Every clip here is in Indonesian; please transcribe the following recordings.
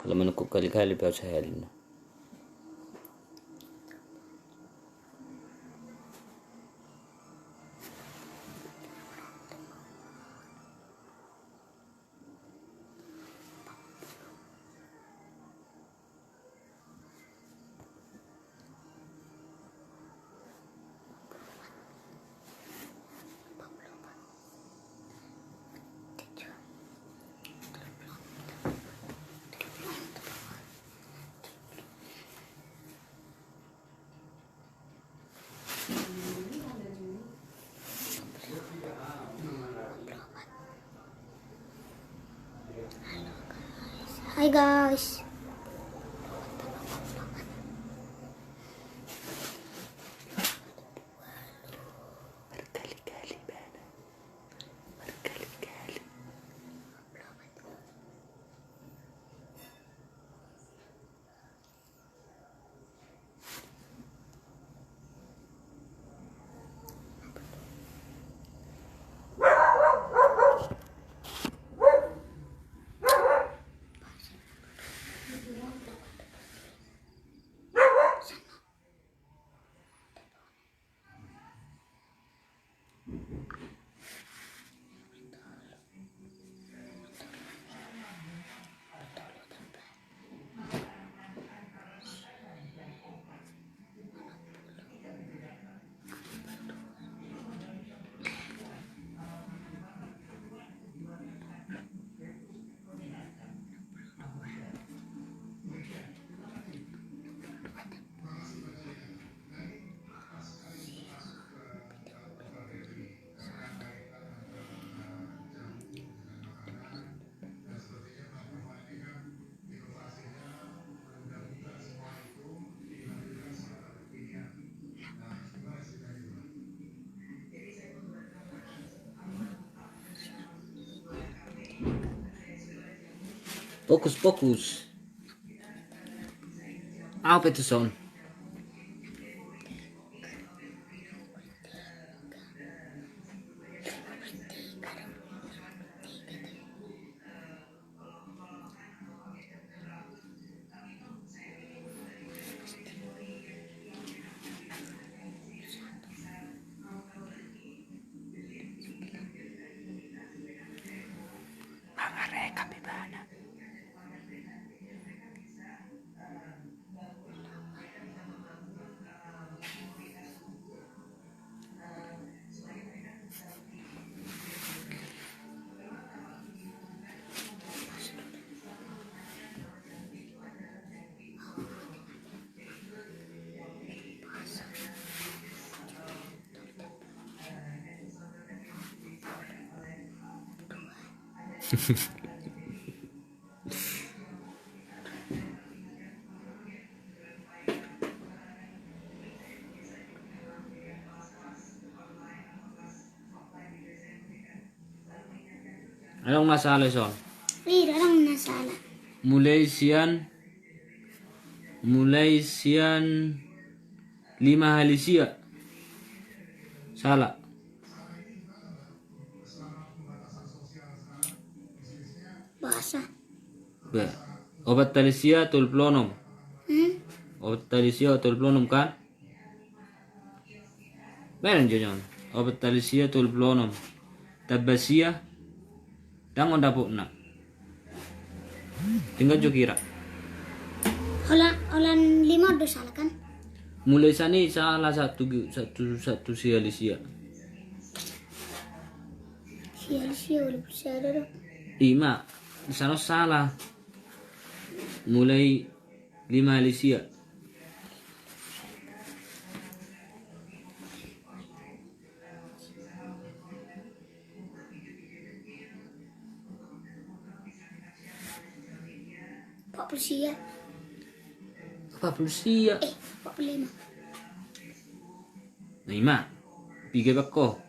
Kalau menekuk kali-kali baca halina. Hai guys. Berkali-kali bana. Berkali-kali. Fokus, fokus. Apa itu sound? Mangareka bibana. Anong masalah son? Tidak ada masalah. Mulai sian 5 halisia. Salah. Bahasa. Ba. Obat talisia tul plonom. Obat talisia tul plonom kan? Benar jangan. Obat talisia tul plonom. Tabasia dangon dapuk nak. Tinggal jo kira. Olan 5 udah salah kan? Mulai sani salah satu si halisia. Si udah bisa ada dong. Ima, di sana salah. Mulai 5 halisia. Pak Persia. 40 sia. 45. Ima, piga bako.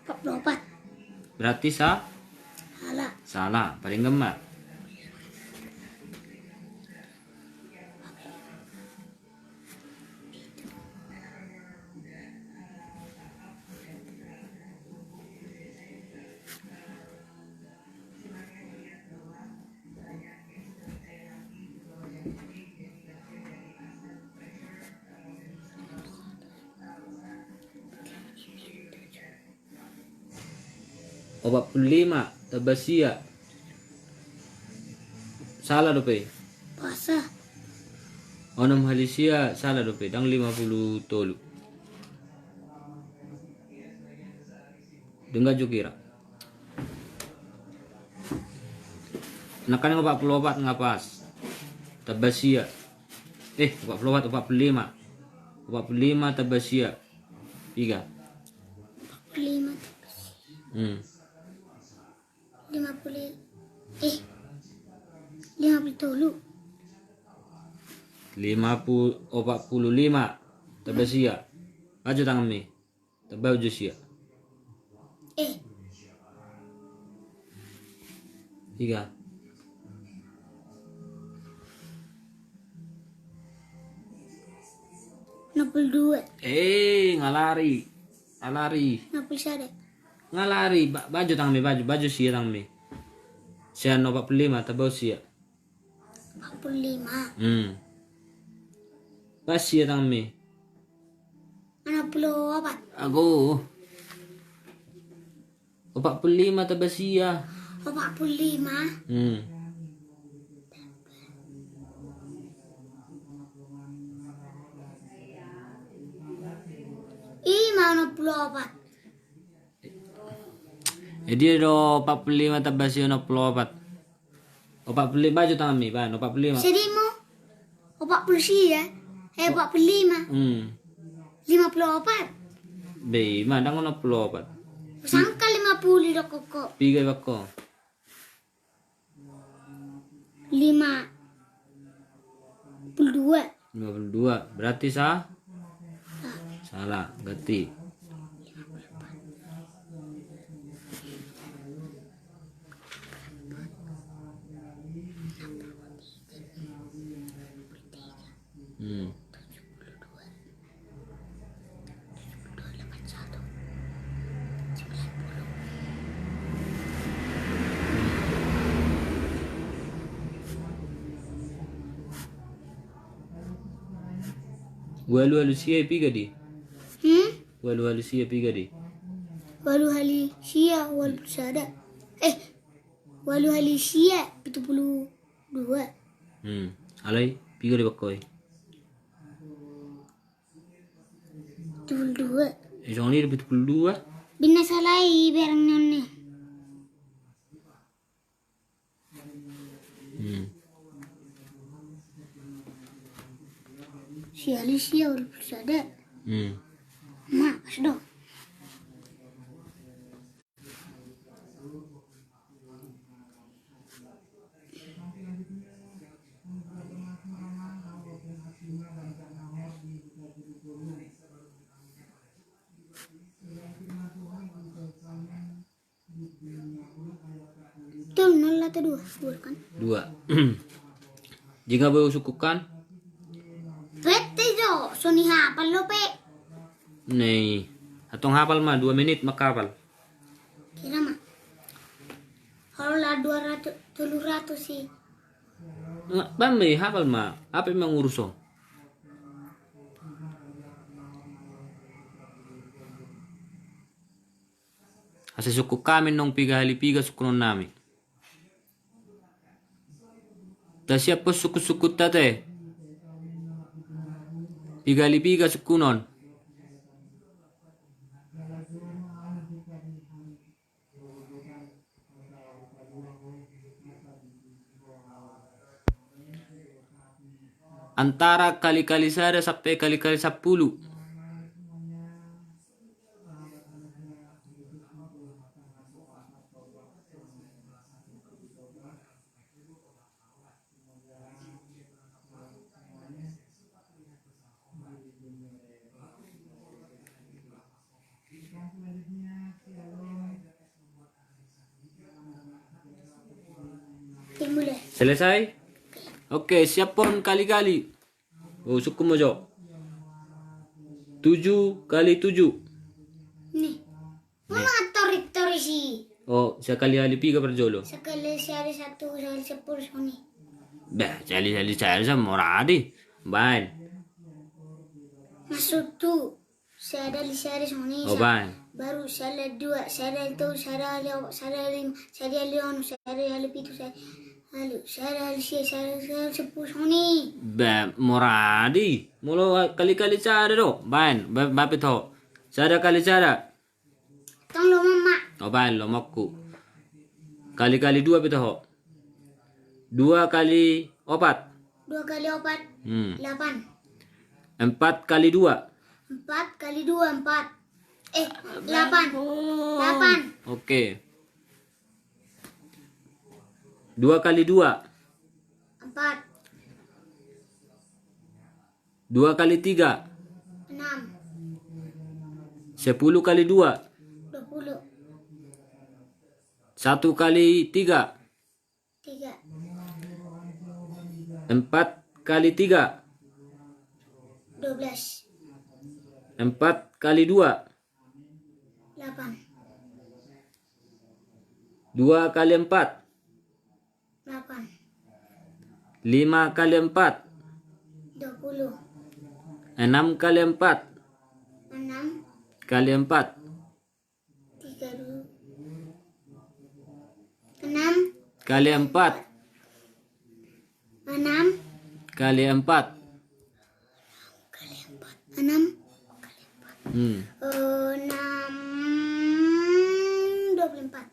44. Berarti Salah. salah, paling gemar. 45 Tabasia. Salah dope. Puasa. Onam halisia salah dope. Dang 50 tolu. Dengar juga kira. Nakan 44 ngapas. Tabasia. 44 45. 45 Tabasia. 3. 45. 50 50 dulu. 45 Tabasia. Baju tangan mi. Tabau sia. 3. 62. Ngalari. 61. Ngalari. Baju tangan mi. Baju sia tangan mi. Sia 45 tabau sia. 45. Pas sia tangan mi. 64. Aku 45 Tabasia. 45. Mana 64? Jadi do 45 Tabasia 64. 45 baju tangan mi, ban 45. Jadi mau 40 ya? 45. 54. Be, mandang 64. Sangka 50 dah koko. Piga bako. 52. 52. Berarti salah, ganti. Walu sia piga di. Walu sia piga di. Walu hali sia walu sada. Walu hali sia 72. Alai piga di bakoi. 72. Jangan ni 72. Bina salai berang nonne. Sia hali sia walu sada. Ma, sudah. Betul 0 atau 2 kan? 2. Jika boleh sukukan? Bete jo, Sony hafal lo pe. Nih, atong hafal mah 2 menit makapal. Kira mah. Kalau lah 200, 300 sih. Bambe hafal mah, apa yang urusan? Asa suku kami nong piga hali piga suku non nami. Ta siapa suku-suku tate? Piga hali piga suku non. Antara kali-kali sada sampai kali-kali 10. Mulai. Selesai? Oke, siap pon kali-kali. Oh, suku mojo. 7 kali 7. Nih. Mana tori sih? Oh, sekali hali piga perjolo. Sekali sehari 1, sehari 10 Sony. Bah, cali sama moradi. Bain. Masuk tuh. Sehari Sony. Oh, bain. Baru saya dua, saya itu, saya lima, saya leon, saya lebih itu, saya sepuluh ni. Moradi. Mulu kali-kali cara do. Bain, bapi to. Cara kali cara. Tong lo mama. Oh bain lo makku. Kali-kali dua pito ho. 2 kali 4. 2 kali 4, 8. 4 kali 2. 4 kali 2, 4. 8. 8. Oke. 2 kali 2. 4. 2 kali 3. 6. 10 kali 2. 20. 1 kali 3. 3. 4 kali 3. 12. 4 kali 2. 8. 2 kali 4. 8. 5 kali 4. 20. 6 kali 4. 6. Kali 4. 32. 6. Kali 4. 6. Kali 4. 6. 6. 24.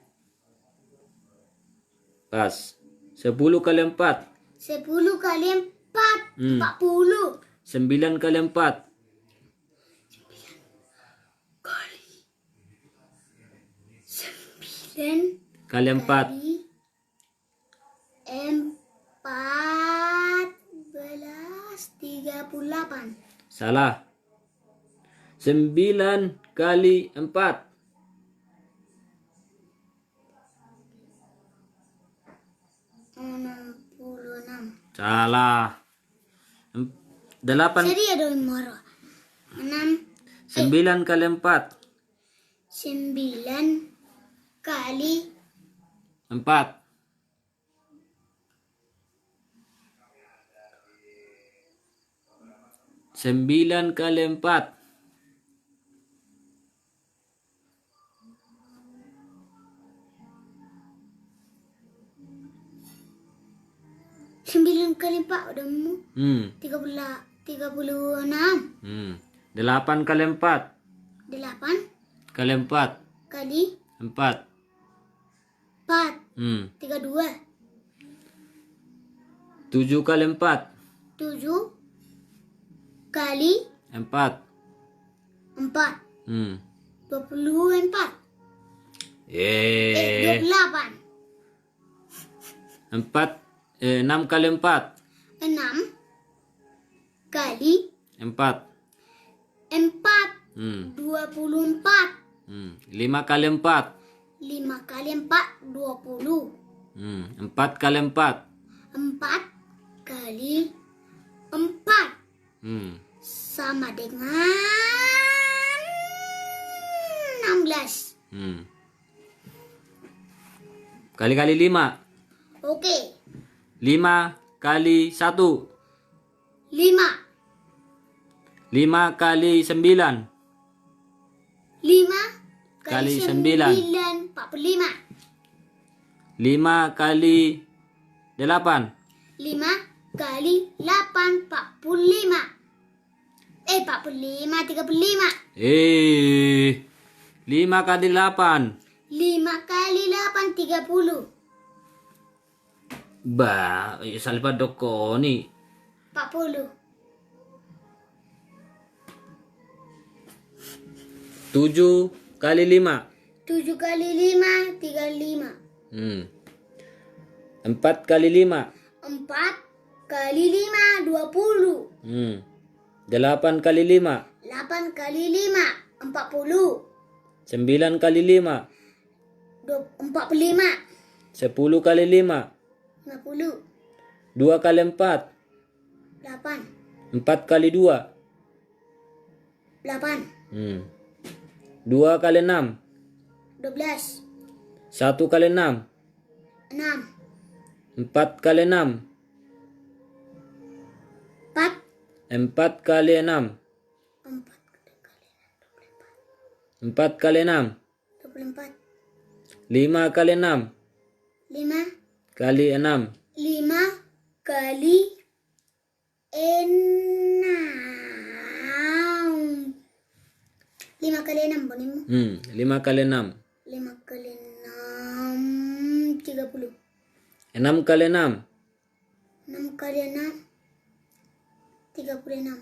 Pas. 10 kali 4. 10 kali 4. 40. 9 kali 4. Kali 9 Kali 4. kali 38. Salah. 9 kali 4. 66. Salah. 8. Jadi ada marah. 6. 9 kali 4. 9 kali 4. 9 kali 4. 9 kali 4 udah mu 36. 8 kali 4. 8 Kali 4. kali 4. 4. 32. 7 kali 4. 7 kali 4. 4. 24. 28. 6 kali 4. 6 kali 4. 4. 24. 5 kali 4. 5 kali 4. 20. 4 kali 4. 4 kali 4 sama dengan 16. Kali-kali 5. Oke. 5 kali 1. 5. 5 kali 9. 5 Kali 9. 45. 5 kali 8. 5 kali 8. 45. 45. 35. 5 kali 8. 5 kali 8. 30. Salpa doko ni. 40. 7 kali 5. 7 kali 5. 35. 4 kali 5. 4 kali 5. 20. 8 kali 5. 8 kali 5. 40. 9 kali 5. 45. 10 kali 5. 50. 2 kali 4. 8. 4 kali 2. 8. 2 kali 6. 12. 1 kali 6. 6. 4 kali 6. 4. 4 kali 6. 4 kali 4 kali 6. 24. 5 kali 6. 5. Kali 6. 5 kali 6. 5 kali 6 bonimu. 5 kali 6. 5 kali 6 30. 6 kali 6. 6 kali 6 36.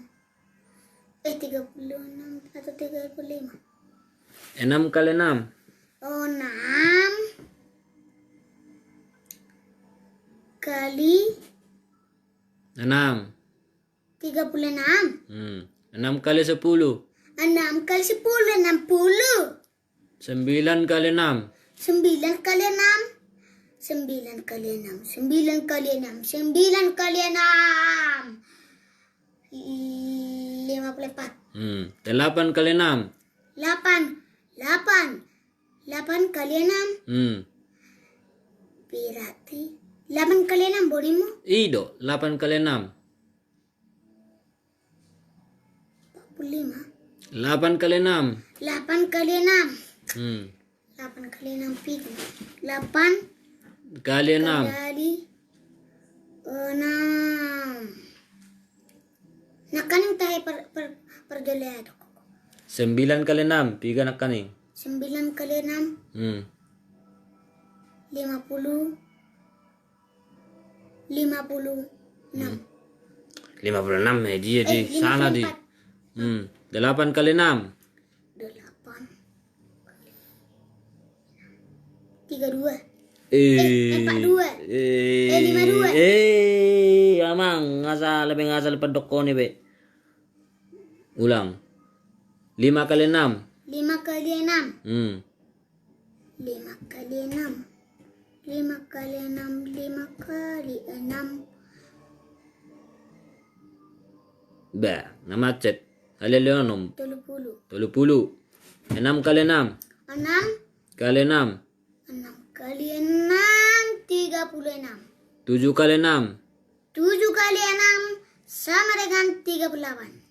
36 atau 35. 6 kali 6. Oh, 6 kali 6. 36. 6 kali 10. 6 kali 10 60. 9 kali 6. 9 kali 6. 9 kali 6. 9 kali 6. 9 kali 6. 54. 8 kali 6. 8. 8 kali 6. Berarti 8 kali 6 bonimu. Ido, 8 kali 6. 45. 8 kali 6. 8 kali 6. 8 kali 6 piga. 8 Kali 6. kali 6. Nakaning tayo perdoleado. 9 kali 6. Piga nak kaning. 9 kali 6. 50. 56. 56 dia di sana di. 8 kali 6. 8 32. 42. 52. Amang ngasal pedok ko ni be. Ulang. 5 kali 6. 5 kali 6. 5 5 kali 6. 5 kali 6. 5 kali 6. Ba, namacet. Halilyonom. 30. 30. 6 kali 6. 6. Kali 6. 6 kali 6. 36. 7 kali 6. 7 kali 6 sama dengan 38.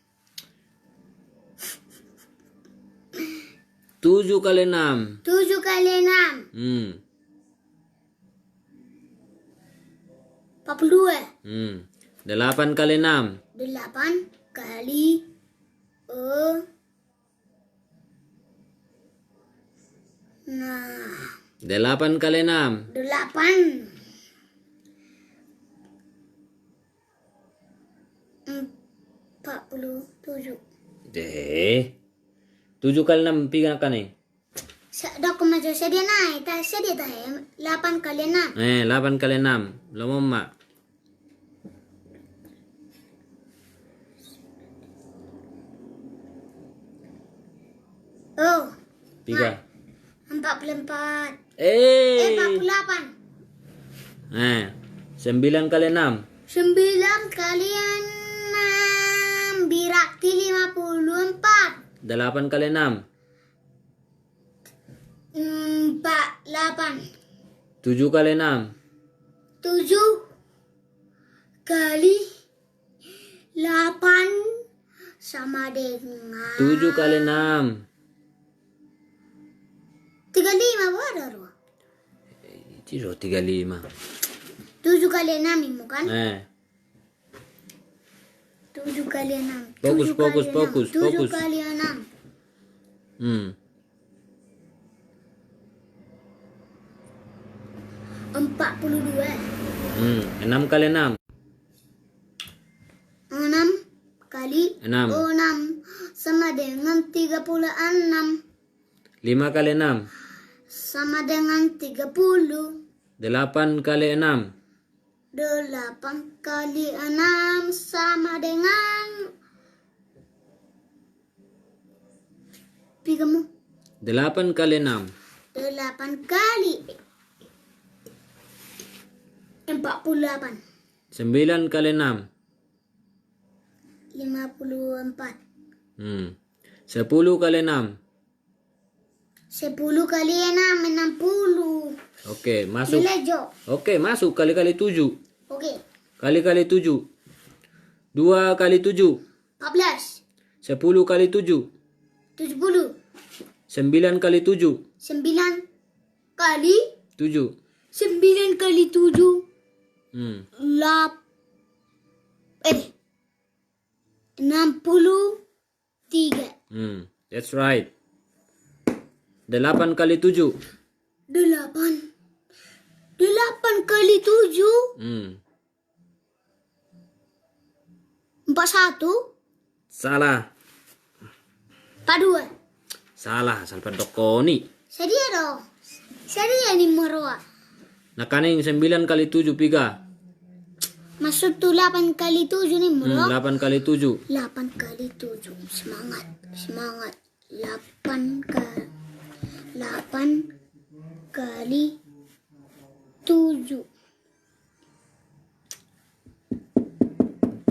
7 kali 6. 7 kali 6. 42. 8 kali 6. 8 kali 8 kali 6. 8. 47. 7 kali 6 piga nak kaning. Dok majo sedia naik, tak sedia tak 8 kali 6. 8 kali 6. Lomo mak. Oh, Piga. 44. 48. 9 kali 6. 9 kali 6 berarti 54. 8 kali 6. 48. 7 kali 6. 7 kali 8 sama dengan 7 kali 6. 35 baru. Ciro 35. 7 kali 6 ini kan? 7 kali 6. Fokus. 7 kali 6. 42. 6 kali 6. 6 kali 6. 6 sama dengan 36. 5 kali 6. Sama dengan 30. 8 kali 6. 8 kali 6 sama dengan pigamu. 8 kali 6. 8 kali 48. 9 kali 6. 54. 10 kali 6. 10 kali 6 60. Oke, masuk. Nilai Jo. Oke, masuk kali-kali 7. Oke. Kali-kali 7. 2 kali 7. 14. 10 kali 7. 70. 9 kali 7. 9 kali 7. 9 kali 7. 63. That's right. 8 kali 7. 8 kali 7. 41. Salah. 42. Salah, salpa dokoni. Sedia dong. Sedia ni Marwa. Nakaning 9 kali 7 piga. Maksud tu 8 kali 7 ni Marwa. 8 kali 7. 8 kali 7. Semangat. 8 kali 7.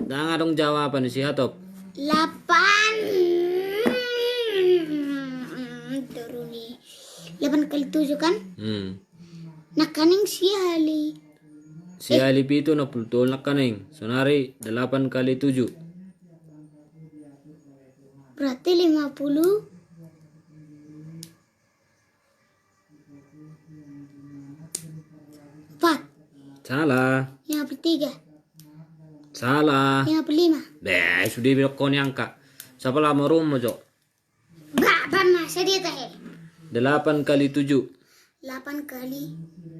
Jangan dong jawaban si Hatop. 8. Turun ni. 8 kali 7 kan? Nakaning siali. Si Alip itu na pultol nakaning. Sonari 8 kali 7. Berarti 50. 4. Salah. 53. Salah. 55. Sudah bilang kau ni angka. Siapa lama rumah jo? Bana, sedia teh. 8 kali 7. 8 kali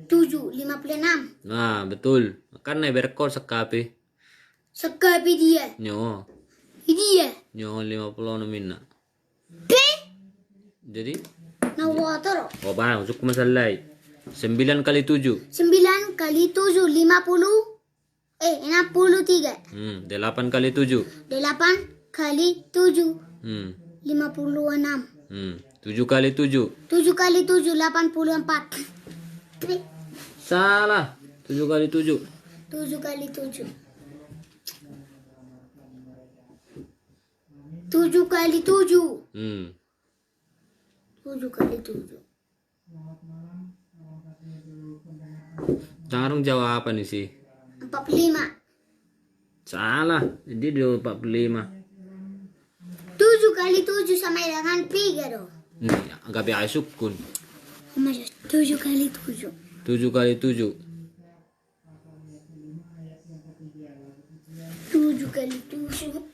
7. 56. Nah, betul. Kan na berkol sekapi. Sekapi dia. Nyo. Dia. Nyo 50 na minna. Jadi? Na water. Oh, bang, usuk masalay. 9 kali 7. 9 kali 7. 50. 63. 8 kali 7. 8 kali 7. 56. 7 kali 7. 7 kali 7. 84. Salah. 7 kali 7. 7 kali 7. 7 kali 7. 7 kali 7. Jangan dong jawaban nih sih. 45. Salah. Jadi dia 45. 7 kali 7 sama dengan 3 dong. Nih, agak biasa sukun. Mas, 7 kali 7. 7 kali 7. 7 kali 7.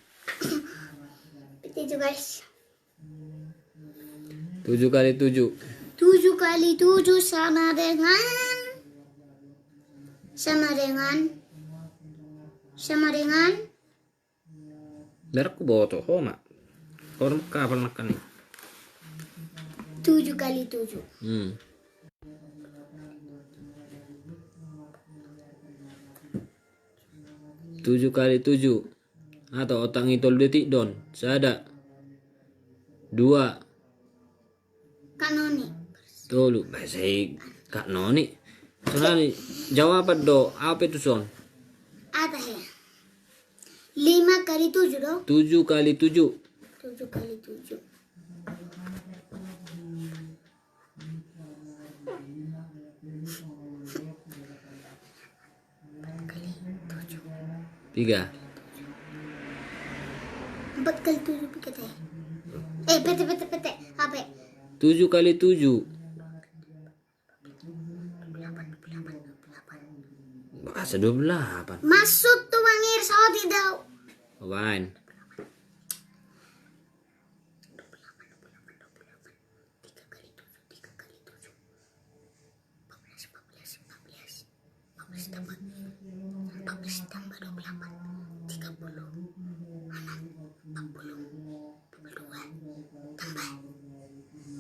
Itu guys. 7 kali 7. 7 kali 7 sama dengan Biar aku bawa tuh, mak. Kau orang kapal makan nih. 7 kali 7. 7 kali 7. Atau otak ngitol detik don. Sada. 2. Kanoni. Tolu. Bahasa kak noni. Sonani jawaban do. Apa itu son? Ada ya. 5 kali 7 dong. 7 kali 7. 7 kali 7. 3. 4 kali 7 pikir teh. Pete. Apa? 7 kali 7. Bahasa 28. Masuk tuh mangir sao tidak. Wain. 3 kali 7. 14 tambah 28. 30. 42.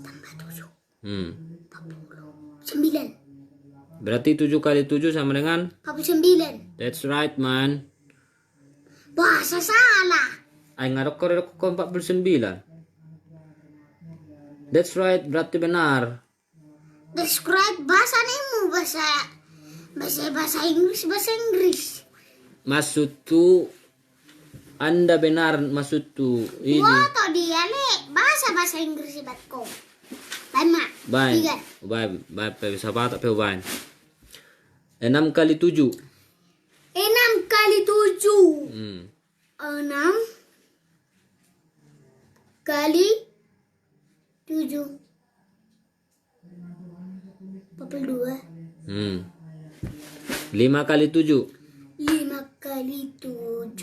Tambah 7. 9. Berarti 7 kali 7 sama dengan 49. That's right, man. Bahasa salah. Ay ngarok ko 49. That's right, berarti benar. Describe bahasa nemu bahasa Inggris. Maksud tu Anda benar maksud tu ini. Wah, to dia le bahasa Inggris batko. Lama. Bain. 3. Bain, bisa bata pe bain. 6 kali 7. 6 kali 7. 6 kali 7. 5 kali 7. 5 kali 7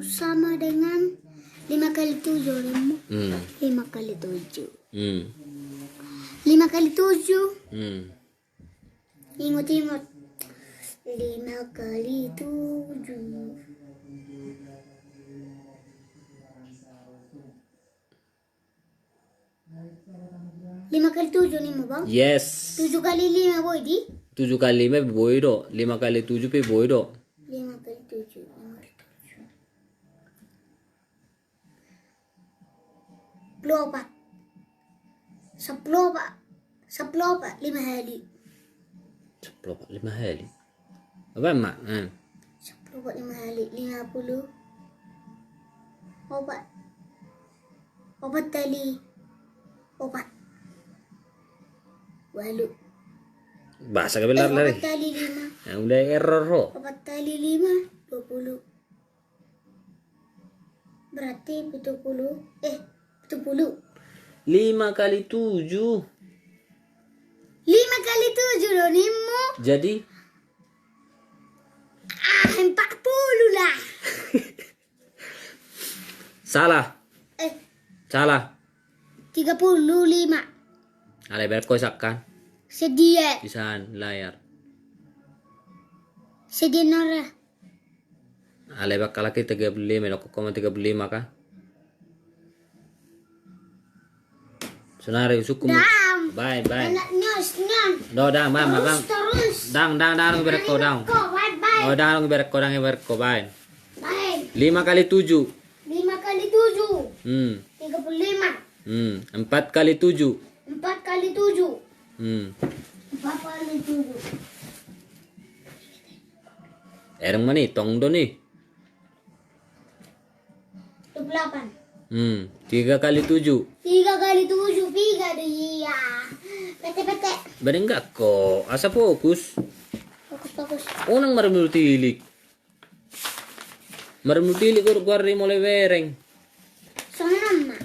sama dengan 5 kali 7 Limo. 5 kali 7. 5 kali 7. Ingat-ingat. 5 kali 7. 5 kali 7 nih bang. Yes. 7 kali 5 boy di. 7 kali 5 boido. 5 kali 7 pe boido. 5 kali 7. 10 apa? 5 kali. 10 5 kali. Apa mak? 10 apa 5 kali? 50. Opat. Opat kali. Opat. Walu. Bahasa kebelar lari. 4 kali 5. Udah error ho. 4 kali 5. 20. Berarti 70. 70. 5 kali 7. 5 kali 7 loh Nimo. Jadi 40 lah. salah. Salah. 35. Alay berkosakan. Sedia. Pisahan layar. Sedia nora. Alay bakal laki 35, loko koma 35 kah? Sonari suku. Dam. Bye. Anak nyos nyan. Do dang bang. Terus. Dang ibarat ko dang. Bye. Oh dang ibarat ko bye. Bye. 5 kali 7. 5 kali 7. 35. 4 kali 7. 4 kali 7. 4 Hmm. kali 7. Erang mana nih? Tong do nih. 28. 3 kali 7. 3 kali 7. 3 dia. Pete. Badeng enggak kok. Asa fokus. Fokus. Unang marunul tilik. Marunul tilik gua mulai wereng. Sama nama.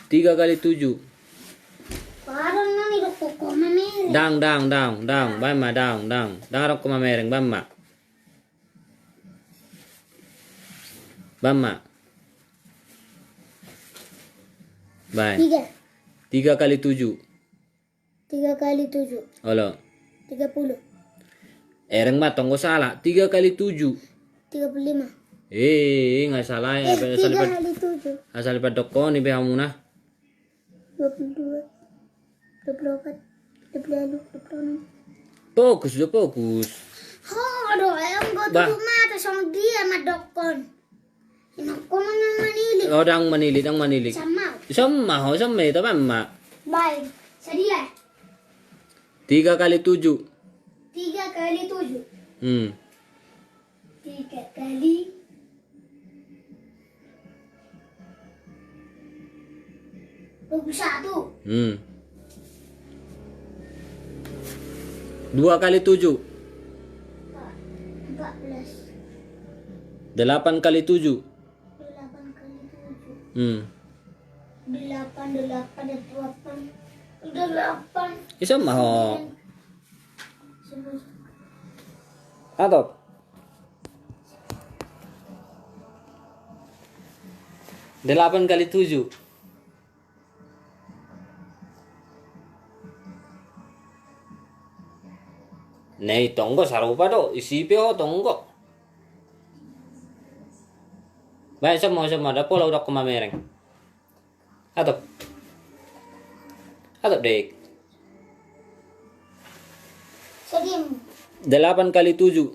3 kali 7. Parang nani rokok koma mere. Dang. Bama dang. Dang rok mamereng bama. Bye. 3 kali 7. 3 kali 7. Halo. 30. Ereng mah tonggo salah. 3 kali 7. 35. Nggak salah ya. 3 kali 7. Asal lipat dokon ibe hamuna. 22. 24. 25. 26. Fokus. Aduh, ayam gua tutup mata sama dia sama dokon. Aku mana manilik. Oh, dang manilit. Sama Sama itu mama. baik. Sedia. 3 kali 7. 3 kali 7. 3 kali 21. 2 kali 7. 14. 8 kali 7. 8 kali 7. 8. Isa maho. Atop. 8 kali 7. Nei tonggo sarupa do isipe ho tonggo. Baik sama ada pola udah kemamereng. Atop dek. Sedia. 8 kali 7.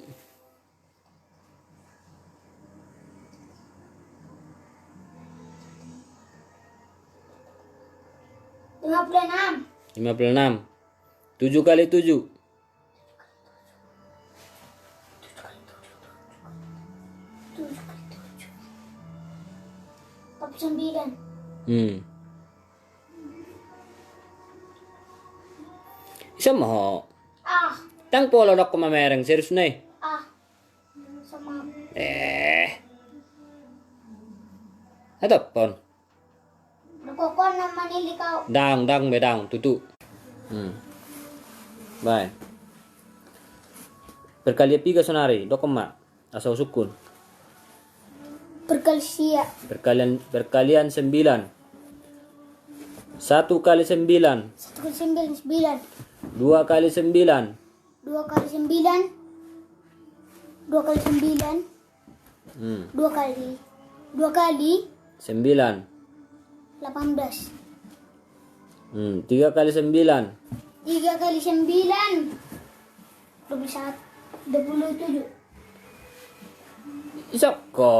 56. 56. 7 kali 7. 49. Isa maho. Ah, Tang pola udah kemamereng serius nih. sama Atop pon. nakokon na manili ka. Dang bedang tutu. Bye. Perkalian piga sonari. Dokon mak. Asal sukun. Perkalian. Perkalian 9. 1 kali 9. 1 kali 9, 9. 2 kali 9. 2 kali 9. 2 kali 9. 2 kali 9. 18. 3 kali 9. 3 kali 9. 21. 27. Isok ko.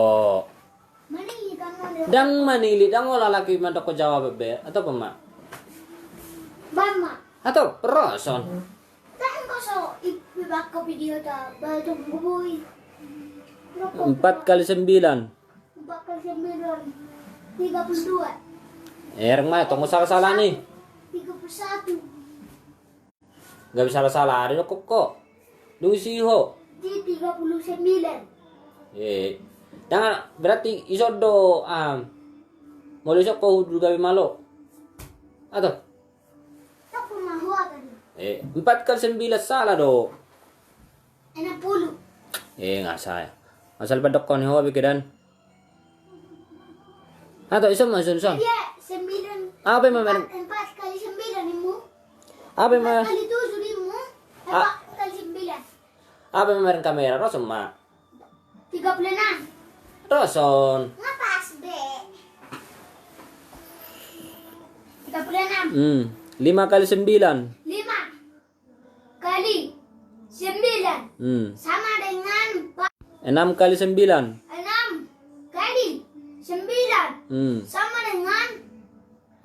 Manili kan mo. Dang manili. Dang wala laki man ko jawab be. Atau pa mak? Mama. Atau roson. Tahan ko so ibibak ko video ta. Bato bubuy. 4 kali 9. 4 kali 9. 32. Mah tunggu salah-salah nih. 31. Gak bisa salah. Ada kok. Lusiho. Di 39. Jangan berarti isodo mau isok ko hudu gawe malo. Atau? Tak pernah huat tadi. 4 kali 9 salah do. 60. Nggak saya. Asal bedok kon ho pikiran. Atau iso masun son. Dia 9. Apa yang memereng? 4 kali 9 imu. Apa yang 4 kali 7 imu. 4 kali 9. Apa yang memereng kamera roson mak? 36. Roson. Ngapas be. 36. 5 kali 9. 5 kali 9 sama dengan 6 kali 9. 6 kali 9 sama dengan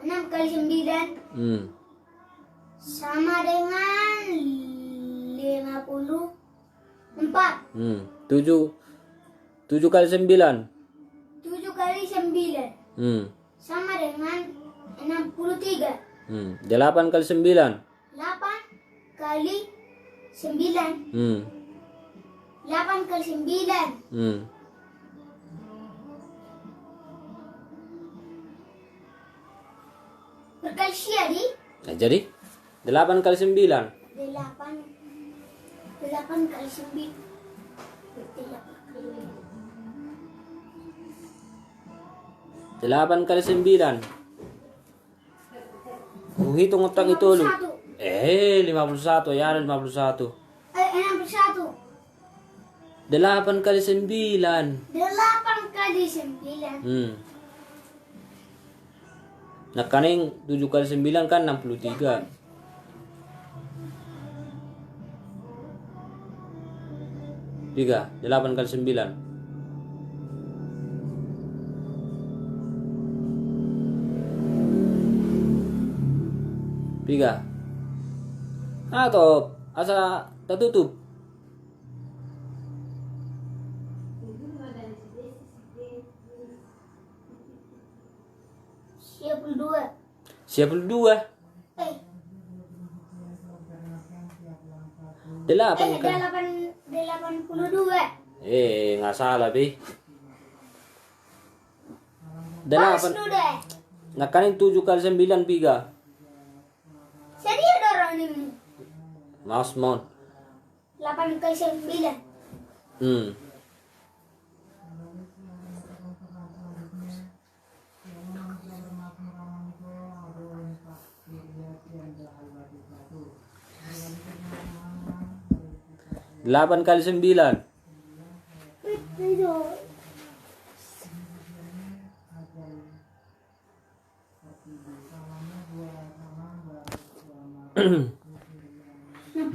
6 kali 9 sama dengan 54. 7 kali 9. 7 kali 9 sama dengan 63. 8 kali 9. 8 kali 9. 8 kali 9. Berkali di? Nah, jadi 8 kali 9. 8 kali 9. 8 kali 9. Hitung utang itu lu. 51 ya, 51. 61. 8 kali 9. 8 kali 9. Nah kaning 7 kali 9 kan 63. 8 kali 9. Atau asa tertutup. Siap dua. 8 kan. 82. Nggak salah, Bi. Pas 8. deh. Nah kan 7 kali 9 3. Serius dorong ini. Mas mon. 8 kali 9. Delapan kali 9. Itu. 66.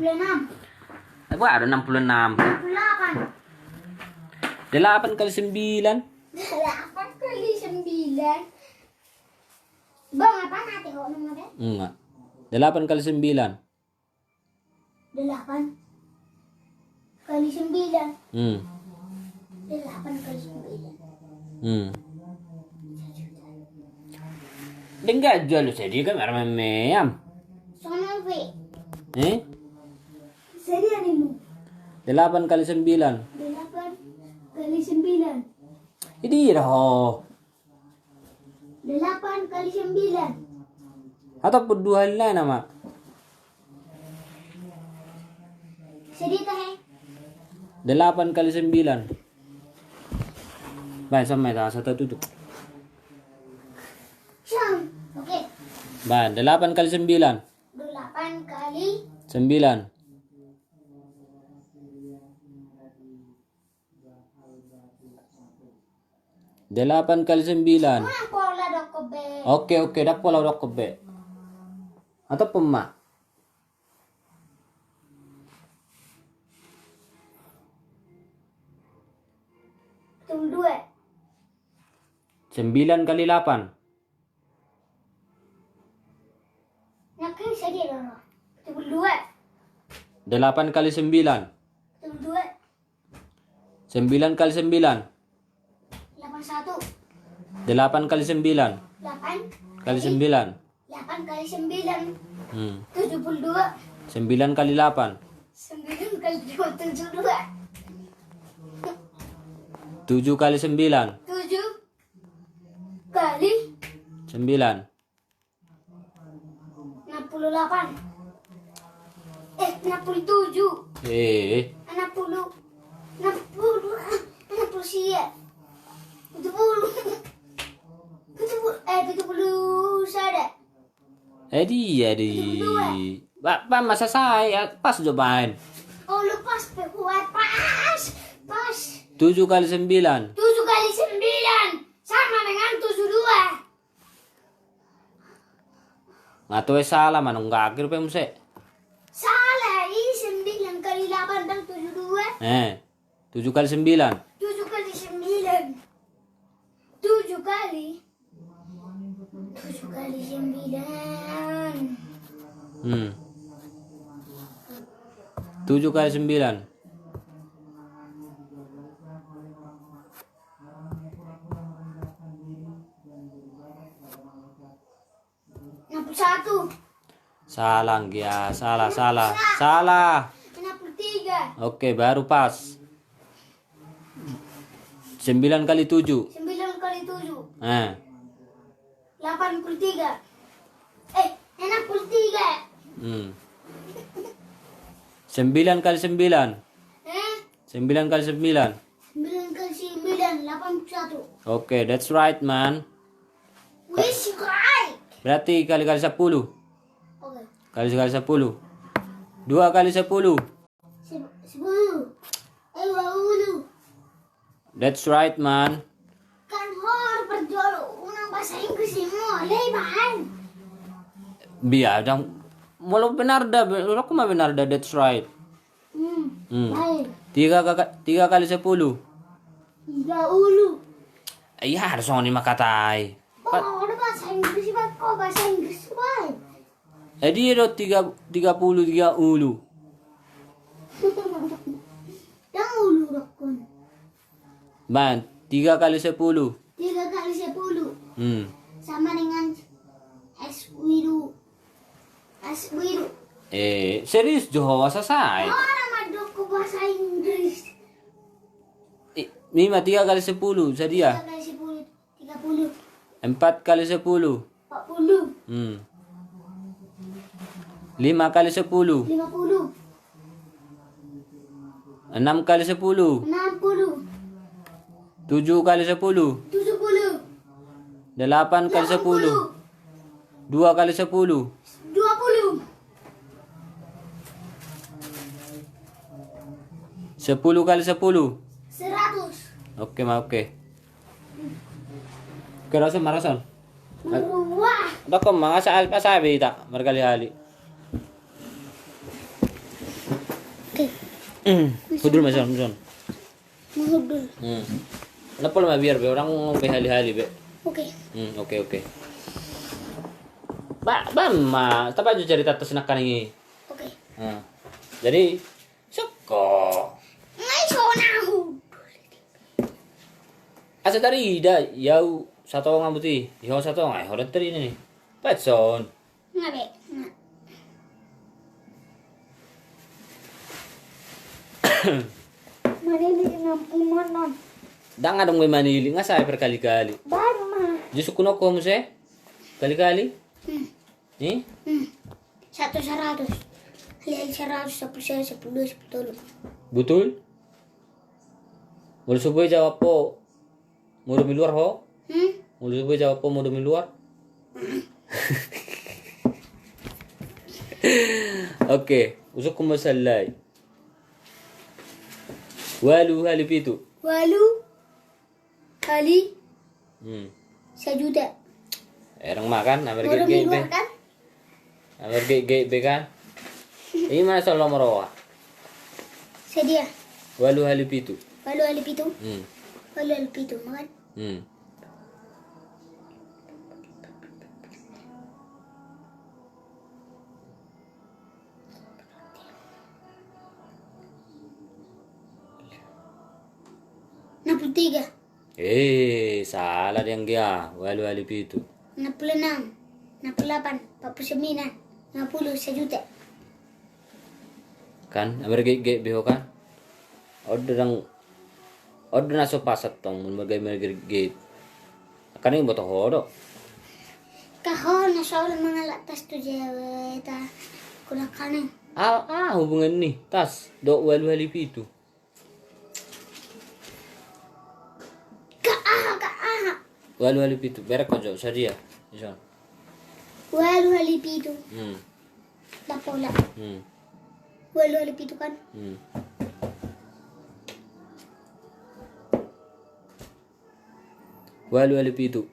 Ada 66. 8. 8 kali 9. 8 kali 9. Bang, apa nanti kok nomornya? Enggak. 8 kali 9. 8 kali 9. 8 kali 9. Enggak jual lu jadi kan marah meyam. Sono V. Serian ini. 8 kali 9. 8 kali 9. Ini dah. 8 kali 9. Atau berdua lain nama. Sedih teh. 8 kali 9. Baik, sama ya, satu tutup. Oke. Baik, 8 kali 9. 8 kali 9. 8 kali 9. pola doko be. Oke, dah pola udah kebe. Atau pema. Tul 2. 9 kali 8. Nakin sedih dong. Tul 2. 8 kali 9. Tul 2. 9 kali 9. 81. 8 kali 9. 8 Kali 9. 8 kali 9. 72. 9 9 kali 8. 9 kali 2 72. 7 kali 9. 7 kali 9. 68. 67. 60. 60 sia. 70. 70 sada. Dia di. Pak masa saya pas cobain. Oh lepas kuat pas. 7 kali 9. 7 kali 9 sama dengan 72. Ngato salah manong gagir pa mo se. Salah, 9 kali 8 dan 72. 7 kali 9. 7 kali 9. 7 kali 9. 7 kali 9. 61. Salah ya, salah. 63. Oke, baru pas. 9 kali 7. 9 kali 7. 83. 63. 9 kali 9. 9 kali 9. 9 kali 9 81. Oke, that's right, man. Which right? Berarti kali-kali 10. Oke. Kali-kali 10. 2 kali 10. 10. 20. That's right, man. Kan hor berjolo unang bahasa Inggris mo, leban. Biar dong. Walau benar dah, aku mah benar dah, that's right. Baik. 3 kali 10. 30. Iya, harus ngoni makatai. Oh, ada bahasa Inggris ba ko bahasa Inggris ba? Dia do 30. Yang ulu rakon. Man, 3 kali 10. 3 kali 10 sama dengan S wiru. Serius Jawa sasai. Orang madok ko bahasa Inggris. Mima 3 kali 10 sadia. 3 kali 10 30. 4 kali 10. 40. 5 kali 10. 50. 6 kali 10. 60. 7 kali 10. 70. 8 kali 10. 2 kali 10. 20. 10 kali 10. 100. Oke, ma oke. Kerasan marasan. Wah. Dako mga sabi ta markali-hali. Oke. Hudul masan. Mahudul. Napol ma biar be orang behali-hali be. Oke. Oke. Ba ma, tapa aja cerita tos nak kaningi. Oke. Jadi soko. Ngai sonahu. Asa dari ida yau satu orang buti. Yau satu orang horat teri ini. Patson. Ngabe. Manili 60 Dang adong may manili nga sa perkali-kali. baru mah. Justru kuno ko mo se? Kali-kali? Eh? 100. Lihat 100 10 10 10. Betul? Mulu subuh jawab po. Mulu di luar ho. Mulu subuh jawab po mulu di luar. Oke, usuk kumasalay. Walu hali pitu. Walu kali sejuta. Erang makan, amir Baru gege luar kan? amir gege kan. Ini mana solo merawa. Sedia. Walu hali pitu. Walu ali pitu. Walu ali pitu makan. Enam tiga. Salah yang dia. Walu hali pitu. 66, 68, 49, 50 sejuta. Kan, amir gege beho kan. Order na so pasat tong magay gate. Kan yung boto hodo. Kahon na soal mga latas tu jaweta. Kuna kanin. Hubungan nih tas do walu hali pitu. Kaaha. Walu hali pitu berak ko sadia. Isan. Walu ali pitu. Dapola. Walu ali pitu kan. Walu hali pitu.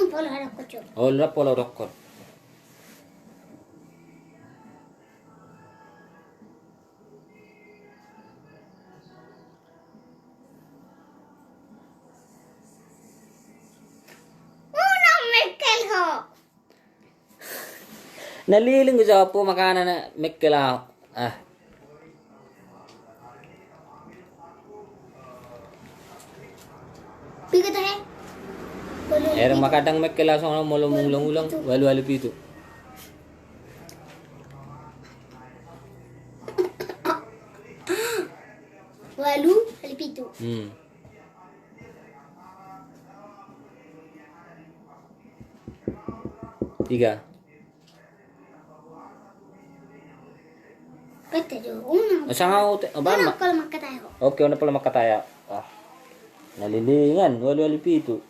Pola ada kocok. Oh, la pola rokot. Mekel ho. Naliling ko sa po makanan na mekela. Bigat hai. Erang makadang mekela so na ulang walu hali pitu. Walu ali pitu. 3. Pete jo. Una. Sanga Una kalau makatayo. Oke, una pala makataya. Nalilingan, walu hali pitu.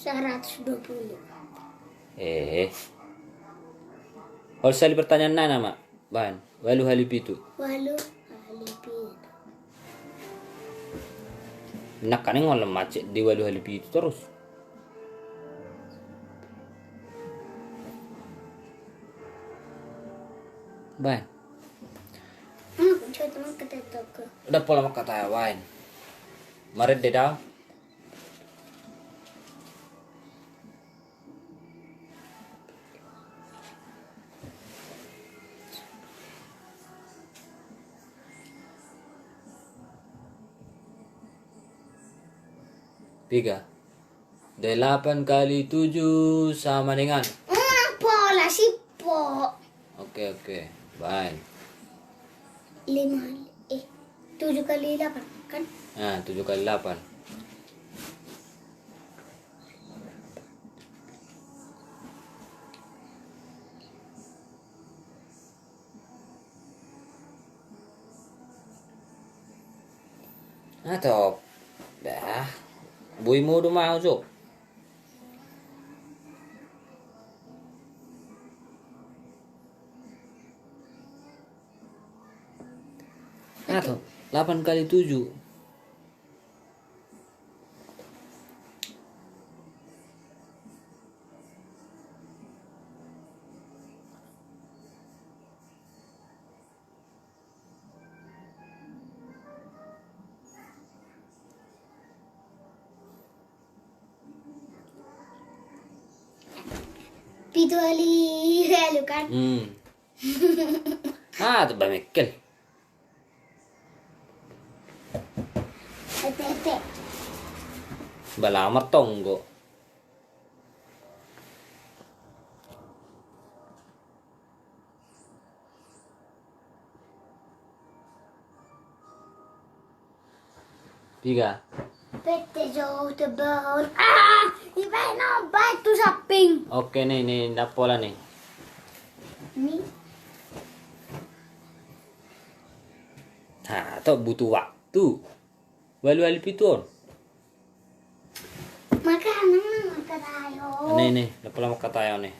$120. Holsali pertanyaan na nama. Bahan, walu hali pitu. Walu ali pitu. Nak kaning ngolam macet di walu hali pitu terus. Bahan. Aku coba teman kata toko. Udah pola makata wain. Maret de daw. Tiga. 8 kali 7 sama dengan. Pola sipo. Oke. Baik. 7 kali 8 kan? Nah, 7 kali 8. Atau dah. Bui mo dumao so. Atau 8 kali 7. Pitu ali halu kan? Itu ba Mikel? Ete. Balamat tonggo. Tiga. Pete jauh tebal. Iba na batu samping. Oke nih napola nih. Ini Nah, atau butuh waktu. Walu pitur. makanan tayo. Nih, napola maka tayo nih.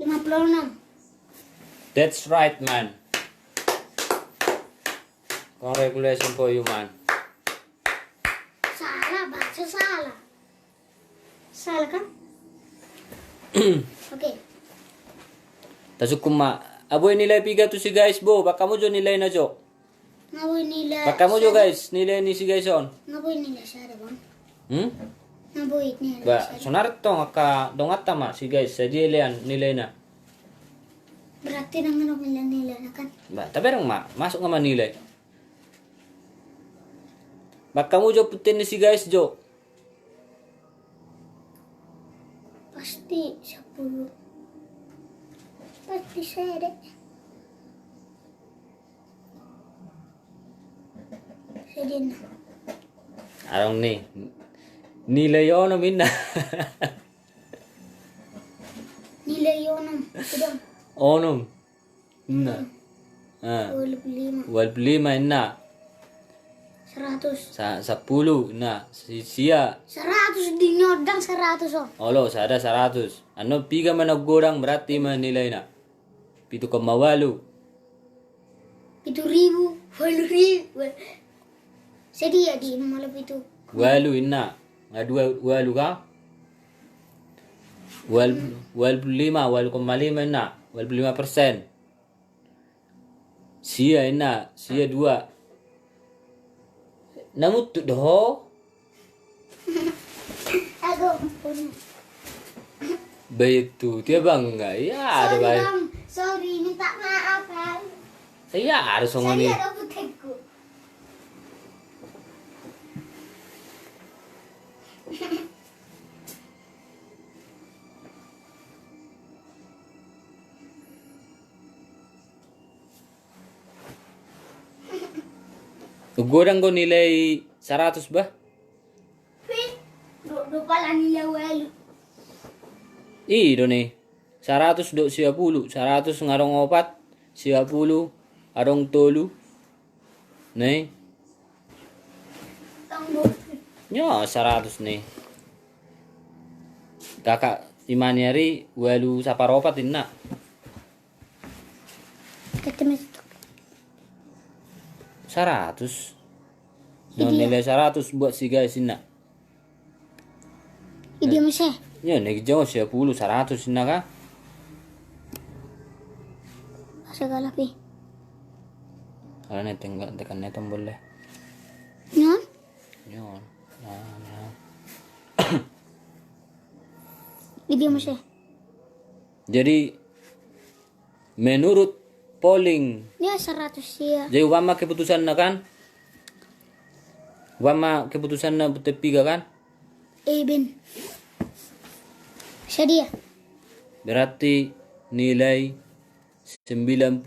$56. That's right, man. Congratulations for you, man. Salah, baca salah. Salah kan? Oke. Tasuk kuma. Aboy nilai piga tuh si guys, bo. Baka mo jo nilai na jo. Ngaboy nila. Baka mo jo guys, nilai ni si guys on. Ngaboy nila siya, bang. Ngaboy nila Ba, siya. sonar to ngaka dongat tama si guys. Sa dielean nilai na. Berarti nang nila na kan? Ba, tapi orang masuk nga man nilai. Baka mo jo putin ni si guys jo. Pasti 10. Pasti saya deh. Sedih na. Arong ni. Nilai ono minna. Nilai yonong. Sedang. Onum. Na. 25. Wal lima na. 100. Sa 10 na. Siya. 100 di nyodang 100 oh. Olo, sada 100. Ano, piga man nagkurang, berarti man nilay na. 7,8. 7,000. 8,000. Sedih ya di malam itu. 8 ina. Nga 8 ka? 8,5 na. 85%. Siya ina. Siya 2. Namut doh. Aku punya. Baik tu, dia bangga. Ya, ada Sorry baik. bang, sorry minta maaf bang. Ya, ada songo ni. Saya ada putekku. Gorang ko nilai 100 ba? Lupa lah nilai walu. Iyo nih. 100 do siya 10. 100 ngarong 4. Siya 10. Arong 3. Nih. Tunggu. Nya 100 nih. Kakak imanyari walu saparopat inna. Ketemu 100. No nilai 100 buat si guys inna. Ide masih. Nya nih jauh siya 10 100 inna ka. Segala pi. Kalau nih tekan nih tombol deh. Nyon? Nyon. Nah. Ide masih. Jadi menurut polling, Dia 100 ya. jadi wama keputusan na kan? Wama keputusan na tepiga kan? Ben. Sedia. Berarti nilai 99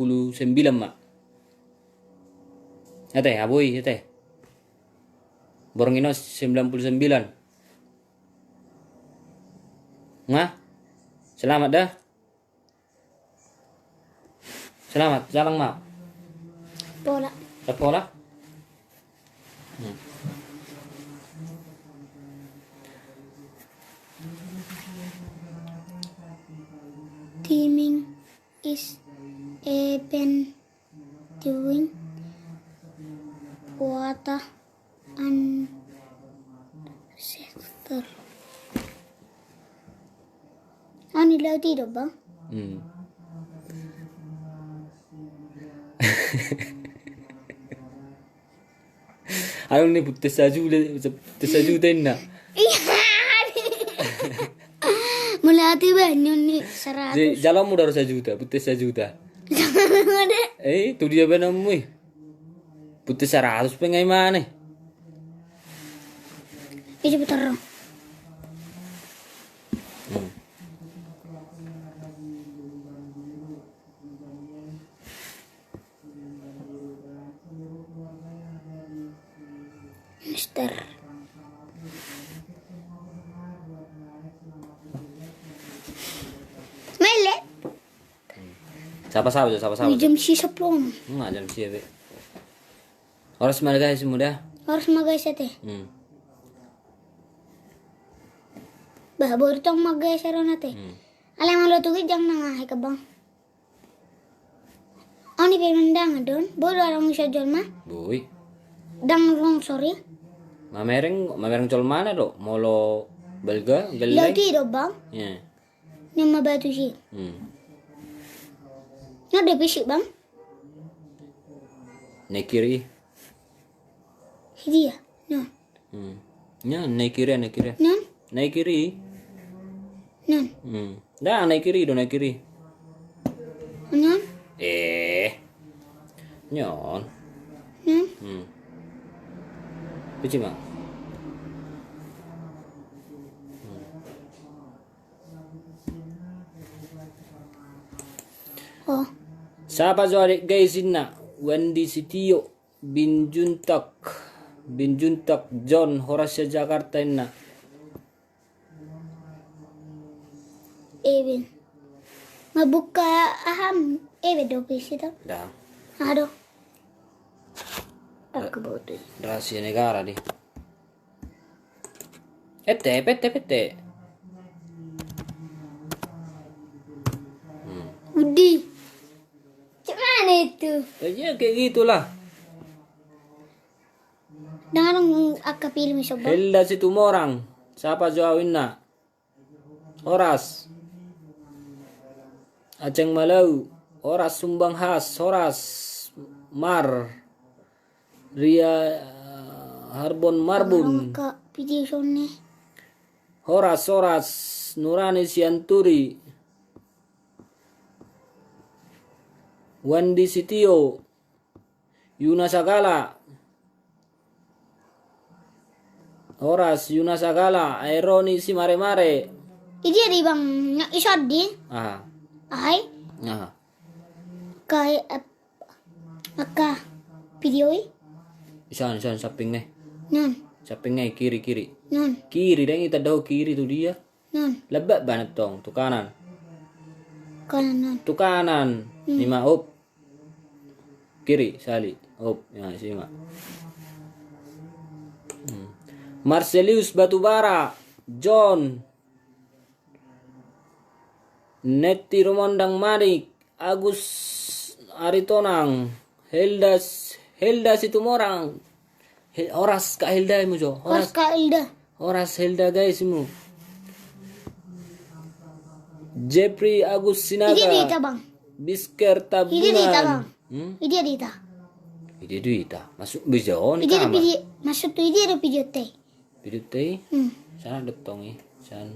mak. Ate, aboy, ate. Borong ino 99. Nga? Selamat dah. Selamat, jalan mak. Bola. Sekolah. Teaming is even doing water and sector. Nilai tidak bang? Ayo nih putus sajuta na. Iya. Melati banyak nih 100. Jadi jalan mudah sajuta, putus sajuta. Ada. Itu dia benamu. Putus 100 pengen mana? Ini putar. Mister. Mele. Siapa? Jam si sepuluh. Enggak jam siapa? Harus marga si muda. Harus magay sa te. Bah, baru tong magay sa ron nate. Alam mo lo tugid jang nangahay ka bang? Ani pemandang don, baru orang bisa jual mah. Boy. Dang rong sorry. Mamereng col mana do? Molo belga, Lo gelai. ti do bang? Ya. Nama batu si. Ada bisik bang? Nekiri. Hidi ya? No. Ya, nekiri. Non? Nekiri. Non. Dah nekiri do nekiri. Non? Nyon. Non? Pici mah. Oh. Siapa adik guys na Wendy Sitio bin Juntak John Horace Jakarta na Eben. Mabuka aham. Eben do bisik to. dah Aduh. Aku bodoh. rahasia negara di pete Udi. Gimana itu? ya kayak gitulah. Dengan akka pilih sobat. Hilda Situmorang siapa jawabin na Horas Aceng Malau Horas Sumbang Has Horas Mar Ria Harbon Marbun Ka video sone. Horas Nurani Sianturi Wendy Sitio Yuna Sagala Horas Yuna Sagala Aironi si mare Ini ada bang nak isod di. ah Ay kay akka video isan saping nih non kiri non dan kita dah kiri tu dia non lebat banget tong tu kanan kanan lima up kiri sali up ya sima Marcelius Batubara John Neti Romondang Marik Agus Aritonang Helda Situmorang Horas Kak Helda mo jo Horas ka Ilda. Horas Helda guys mo Jeffrey Agus Sinaga Ini dita bang. Bisker Ini dita bang. Tabungan Ini dita. Ide duita masuk bisa ni Ini ada kama video masuk tu ini ada video teh. video teh sana detong san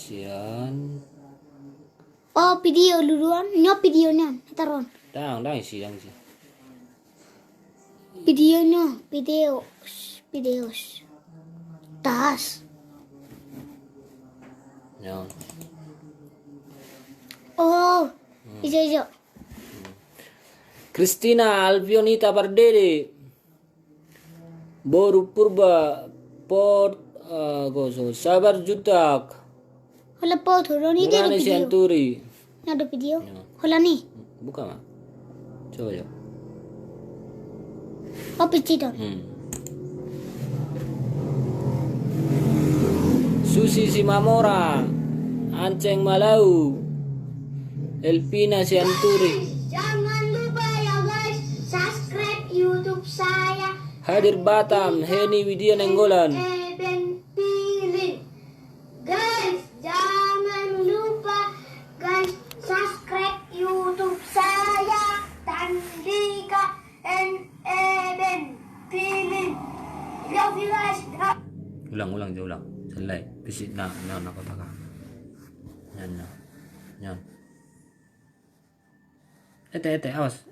sian Oh video duluan, nyo video nya taron. dang sih Video nya videos. Tas. nyon Oh, ijo. Christina Alvionita Pardede Boru Purba Port Goso Sabar Jutak Hola po turun ini ada Nurani video. Sianturi Ada video. Hola nih. buka mah coba ya Oh pici dong. Susi Simamora Anceng Malau Elpina Sianturi Jangan lupa ya guys, subscribe YouTube saya. Hadir Batam Heni Widya Nenggolan Eben Pilin. Guys, jangan lupa guys, subscribe YouTube saya Tandika ulang aja ulang. Selai. Pisit na nyon ako taka. Nyon. Nyon. Ete awas.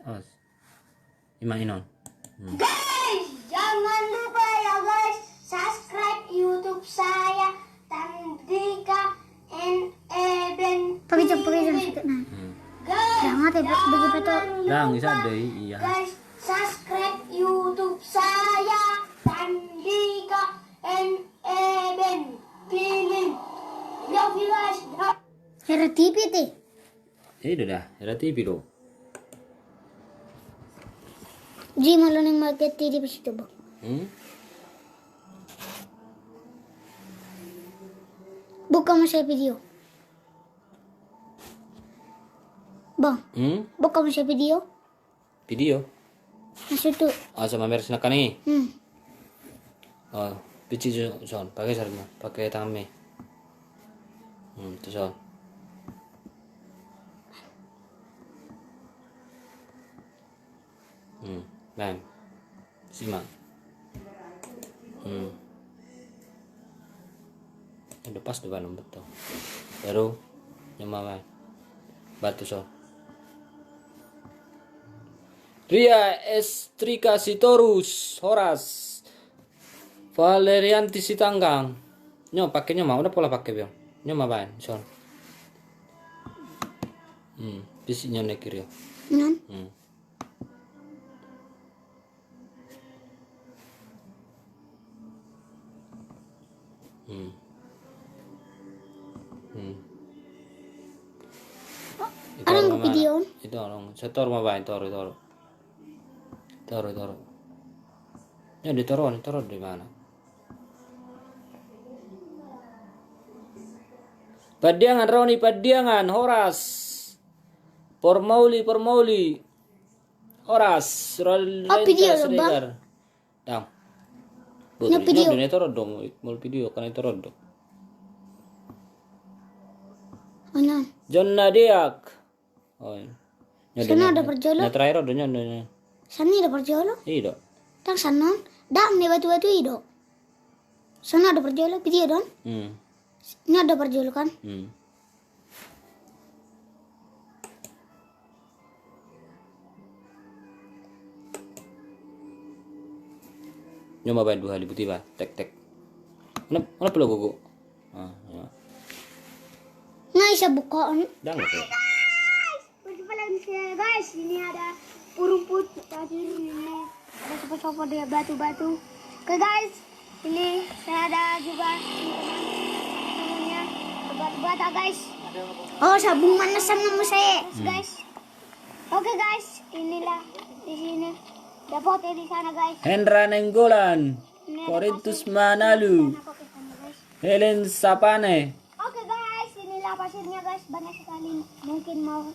Ima inon. Guys, jangan lupa ya guys, subscribe YouTube saya Tandika and Eben. Pakai jam sedikit nah. Guys, jangan begitu. Lang isa day iya. Guys, subscribe YouTube saya Tandika and Eben. Pilih. Love you guys. Hera TV teh. Dah. Era TV do. Ji malu neng market TV situ bang. Buka masih video. Bang. Buka masih video. Video. Masih tu. Sama meres na kani. Oh, pici son, pakai sarma, pakai tangan me. Tu son. Bang. Simak. Lepas depan betul. Baru nyamawan. Batu son. Ria Estrika Sitorus Horas Valerianti Sitanggang. Nyo pakainya mau udah pola pakai biang. Nyo maban son. Bisinya nekir ya. Orang video. Itu orang setor maban toro. Ya ditaruh di mana? Padiangan Roni Padiangan Horas Pormauli Horas video lo, Bang. Dang. Ini video. Ini taruh dong, mau video kan itu taruh dong. Mana? John Nadiak. Oh. Sana ada perjolo. Nah terakhir ada nyonya. Sana ada perjolo. Iya. Tak sana. Dam nih batu-batu itu. Sana ada perjolo video don. Ini ada perjolo kan? Nyoba bayi 2 hari putih bah, tek. Mana perlu gugu? Ya. Nah, isa bukaan. Dah nggak tuh. Berjumpa lagi saya guys. Ini ada rumput tadi ini ada sopo-sopo dia batu-batu. Oke guys, ini saya ada juga namanya batu-bata guys. Oh, sabung mana sama saya guys. Oke guys, inilah di sini. Dapat di sana guys. Hendra Nenggolan, Korintus Manalu, Helen Sapane. Oke guys, inilah pasirnya guys, banyak sekali. Mungkin mau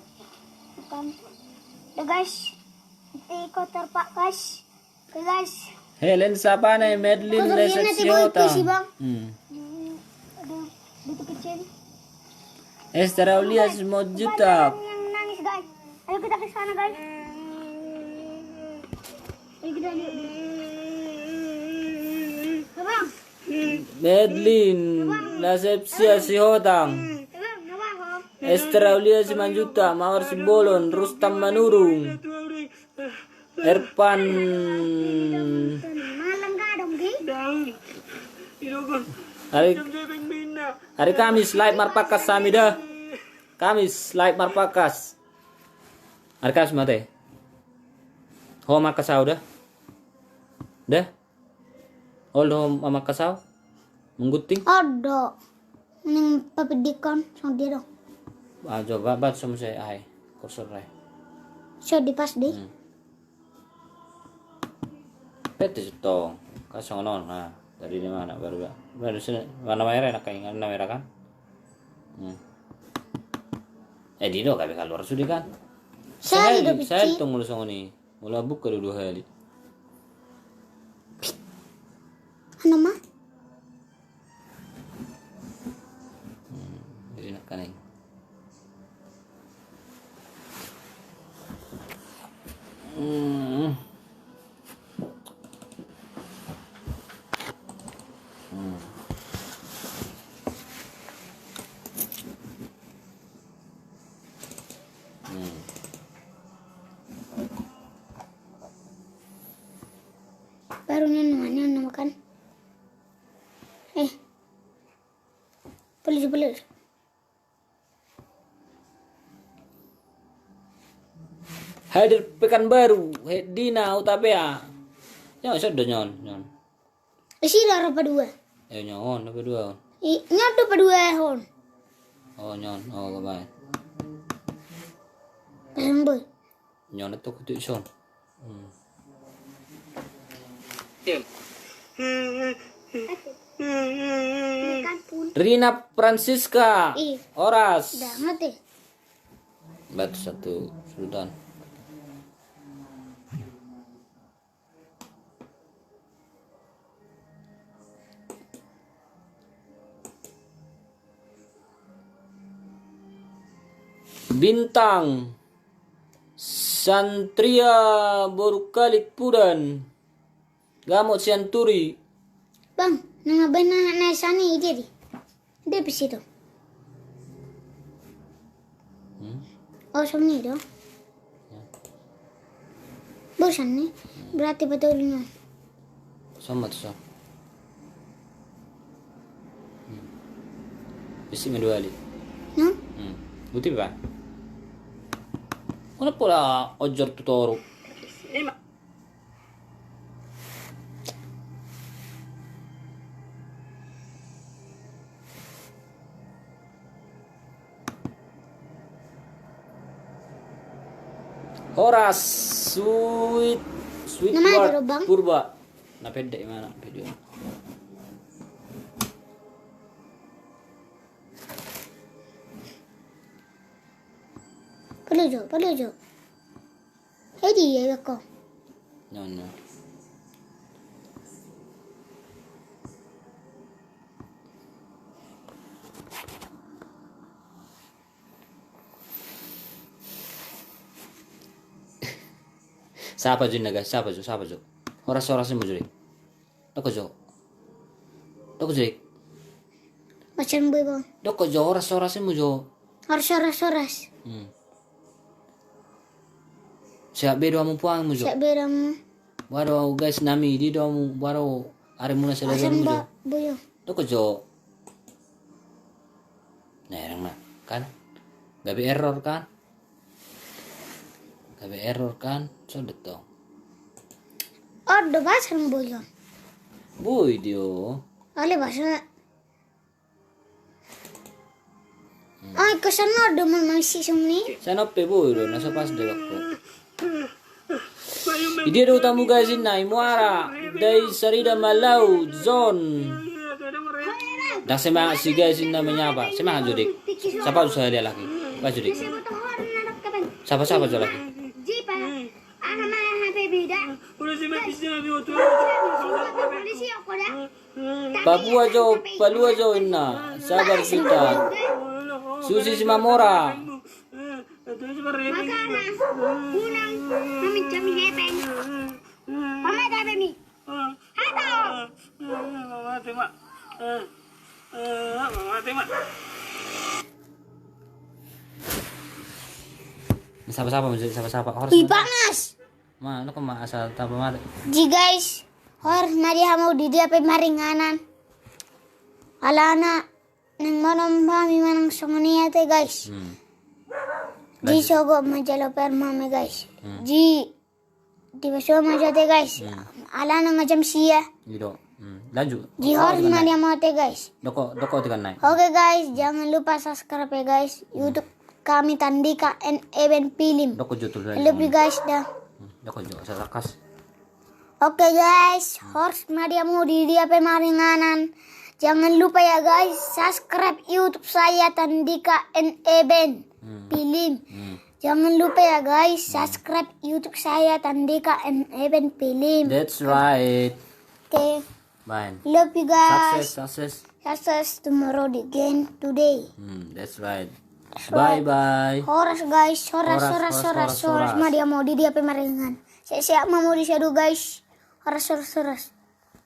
bukan. Ya guys, ikut terpak guys. Oke guys. Helen Sapane, Medlin Resetsiota. Ada butuh kecil. Esther Aulias Mojutak. Yang nangis guys. Ayo kita ke sana guys. Ayo kita lihat. Bang. Medlin Lasepsia Sihotang. Esther Aulia Simanjuta, Mawar Simbolon, Rustam Manurung, Erpan Malam gadong di. Hari Kamis live Marpakas Samida. Kamis live Marpakas. Hari Kamis mate. Ho Markasau dah. Dah. Ho Markasau. Mengguting. Ada. Ning papedikan sang dia dong. Coba bat sama saya ai kursor ai. So di pas deh. Pete tong kasong non nah dari di mana baru sini warna merah nak kain warna merah kan. Dino kabe keluar sudah kan. Saya tong mulu song ni mula buka dua kali. Ano mah? Jadi nak kain. Baru nyono makan. Pelus. Hadir Pekanbaru, Dina Utapea. Ya sudah nyon. Isi lara padua. Nyon apa dua? Nyoto padua hon. Oh nyon, oh kabayan. Pasang boy. Nyon itu kutu son. Ikan pun. Rina Francisca. Horas. Dah mati. Batu satu Sultan. Bintang Santria Borukalit Pudan Gamot Sianturi. Bang, nama benar Nasani jadi. Dia di situ. Oh, sama itu. Bosan nih. Berarti betul nih. Sama tuh. Bisi medua ali. Buti ba? Ano pula ojor tutoro? Horas sweet Namanya word dulu, Bang. purba. Na pede mana video. Pelujo. Hedi ya kok. Nyonya. Siapa Jun guys? Siapa Jo? Horas-horas mo Juri. Doko Jo. Macam boy bang. Doko Jo horas-horas mo Jo. Horas. Siap bedo mo puang mo Jo. Siap beram. Baro guys nami di do mo baro are muna sila Macam mo Jo. boyo. Doko Jo. Nerang na kan? Gabi error kan? So dito. Ada bahasa ng boyo. Boy dio. Oleh bahasa. Ay, kasana ada masih sumni. Sana pe boy do nasa pas de ko. Ide do tamu guys inay muara dai sarida malau zone. Dah sema si guys inna menyapa. Sema judik. Siapa usah dia lagi? Ba judik. Siapa jo lagi? Jipa. Ana mana baby dah. Polisi aku dah. Palua jo inna. Sabar kita. Susi si Mamora. Makana. Unang kami kami hepeng. Mama dah baby. Hato. Siapa harus Ih panas. ano ka asal tapa mati. Ji guys, harus mari mau di dia pe maringanan. Alana nang manom mami manang songania te guys. Ji sogo majalo per mami guys. Ji di baso majate guys. Alana ngajam sia. Gitu. Lanjut. Ji harus mari mau te guys. Doko tekan naik. Oke guys, jangan lupa subscribe ya guys. YouTube kami Tandika and Eben Pilim. Doko jutul. Lebih guys dah. Doko jo sa takas. Oke guys, horse Mariamu di dia pemaringanan. Jangan lupa ya guys, subscribe YouTube saya Tandika and Eben Pilim. Jangan lupa ya guys, subscribe YouTube saya Tandika and Eben Pilim. That's right. Okay, Bye. love you guys. Success. Success tomorrow again today. That's right. Bye. Horas guys, horas. Mariamu di dia pemaringan. Siap mau di shadow guys. Horas.